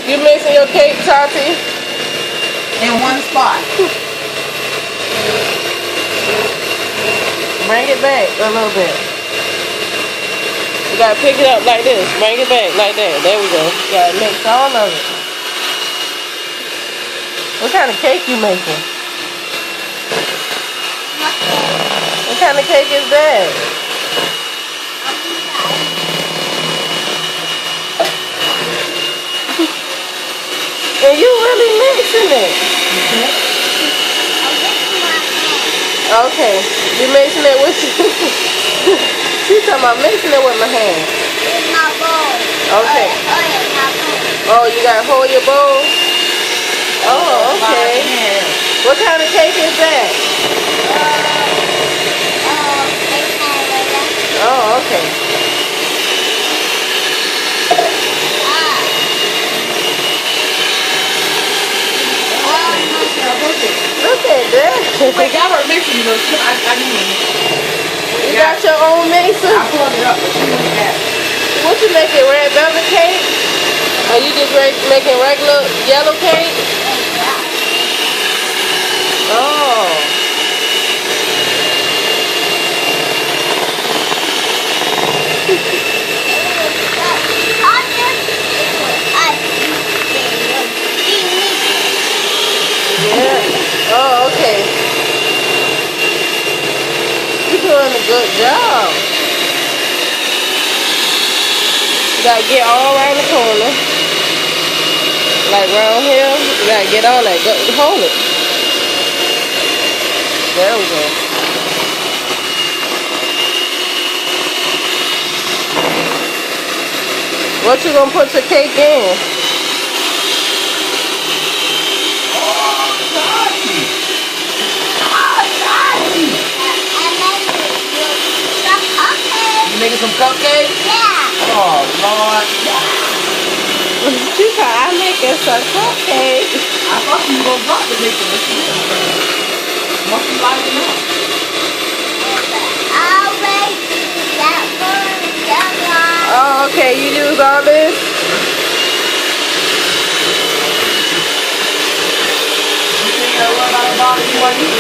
You mixing your cake, Tati? In one spot. Bring it back a little bit. You gotta pick it up like this. Bring it back like that. There we go. You gotta mix all of it. What kind of cake you making? What kind of cake is that? And you really mixing it. Okay, you mixing it with you. She's talking about mixing it with my hand. With my bowl. Okay. My bowl. Oh, you gotta hold your bowl? Oh, okay. What kind of cake is that? Oh, okay. Look at that. Wait, y'all were mixing, you know. I mean, You got your own mixer? I plugged it up, but she didn't have it. What you making, red velvet cake? Or you just making regular yellow cake? Oh. Yeah. Oh, okay. You're doing a good job. You gotta get all around the corner. Like around here, you gotta get all that. Go, hold it. There we go. What you gonna put your cake in? You making some cupcakes? Yeah. Oh, Lord. She said, I'm making some cupcakes. I thought you were going to drop the making this. Must be lighting up. Oh, okay. You use all this? You think you're worried about a barbecue while you do?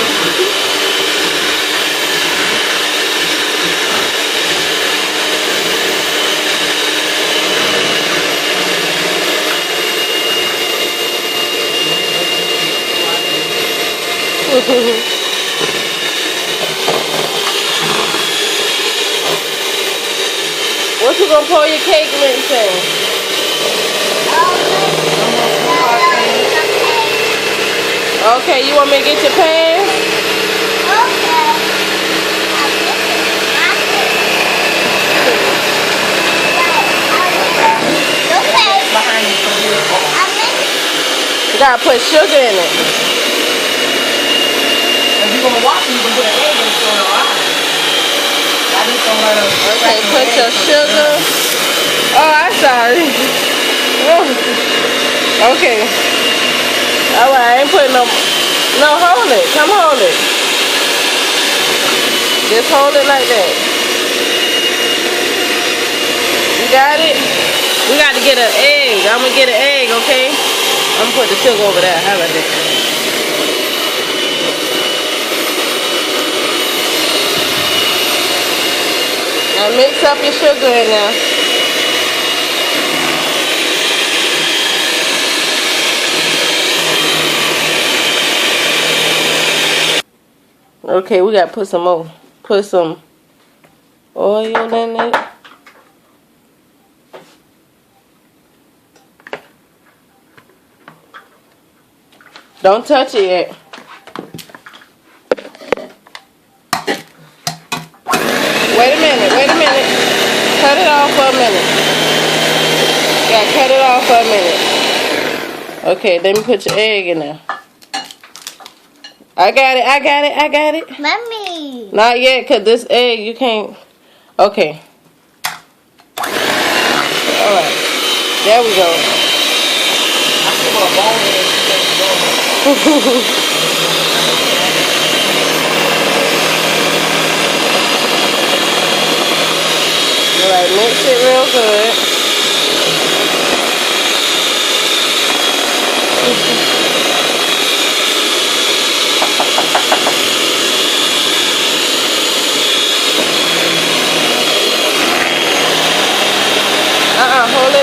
What you gonna pour your cake mix in? Okay, you want me to get your pan? You gotta put sugar in it. If you're going to watch it, you can put an egg in it on the line. I just don't let her. Okay, put your sugar. Oh, I'm sorry. Okay. Alright, I ain't putting no. No, hold it. Come hold it. Just hold it like that. You got it? We got to get an egg. I'm going to get an egg, okay? I'm going to put the sugar over there. How about that? Now mix up your sugar in there. Okay, we got to put some more. Put some oil in it. Don't touch it yet. Wait a minute. Cut it off for a minute. Yeah, cut it off for a minute. Okay, let me put your egg in there. I got it. Mommy. Not yet, because this egg, you can't. Okay. Alright. There we go. I still want a bone egg. Alright, mix it real good.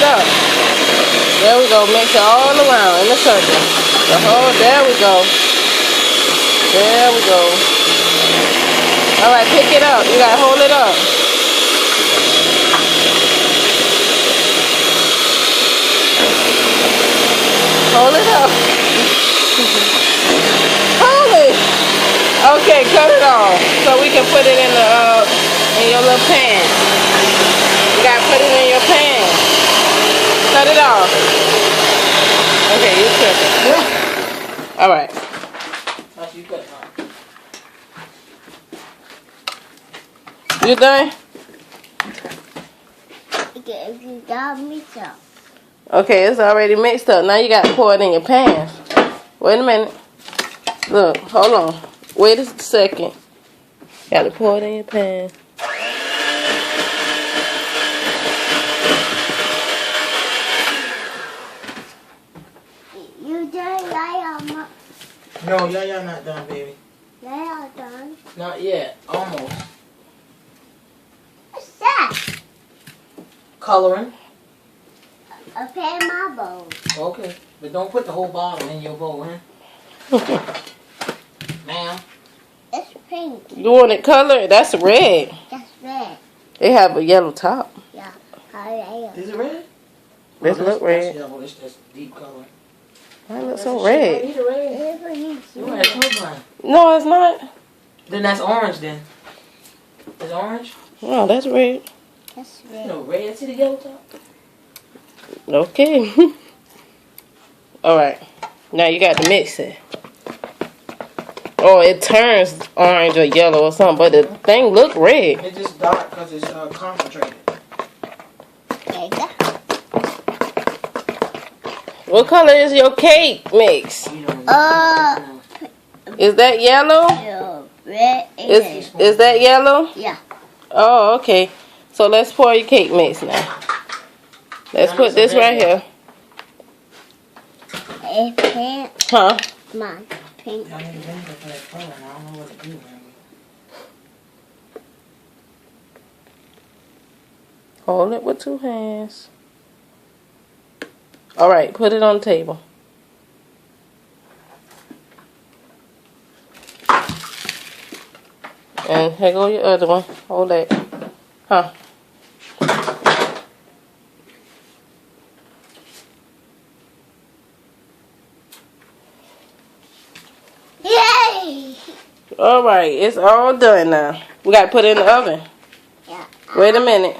up. There we go. Mix it all around in the circle. There we go. There we go. All right, pick it up. You gotta hold it up. Hold it up. Hold it. Okay, cut it off so we can put it in your little pan. You gotta put it in your pan. Cut it off. Okay, you tripping. All right. You done? You got me some. Okay, it's already mixed up. Now you got to pour it in your pan. Wait a minute. Look, hold on. Wait a second. Got to pour it in your pan. You done, Yaya? No, Yaya not done, baby. Yaya done. Not yet. Almost. What's that? Coloring. A pan my bowl. Okay. But don't put the whole bottle in your bowl, huh? Ma'am. It's pink. You want it colored? That's red. That's red. They have a yellow top. Yeah. Oh, Is it red? This look red. That's yellow. That's deep color. Why it look so red? Need a red. yeah. You had a colorblind. No, it's not. Then that's orange then. It's orange? No, that's red. That's You red. know, red. See the yellow top? Okay. All right. Now you got to mix it. Oh, it turns orange or yellow or something, but the thing look red. It's just dark because it's concentrated. There you go. What color is your cake mix? You know, Is that yellow? Red. Is that yellow? Yeah. Oh, okay. So let's pour your cake mix now. Let's put this right here. A pink. Huh? Mine. Pink. I need a vinegar for that color. I don't know what to do, man. Hold it with 2 hands. All right, put it on the table. And here go your other one. Hold that. Huh? Yay! All right, it's all done now. We got to put it in the oven. Yeah. Wait a minute.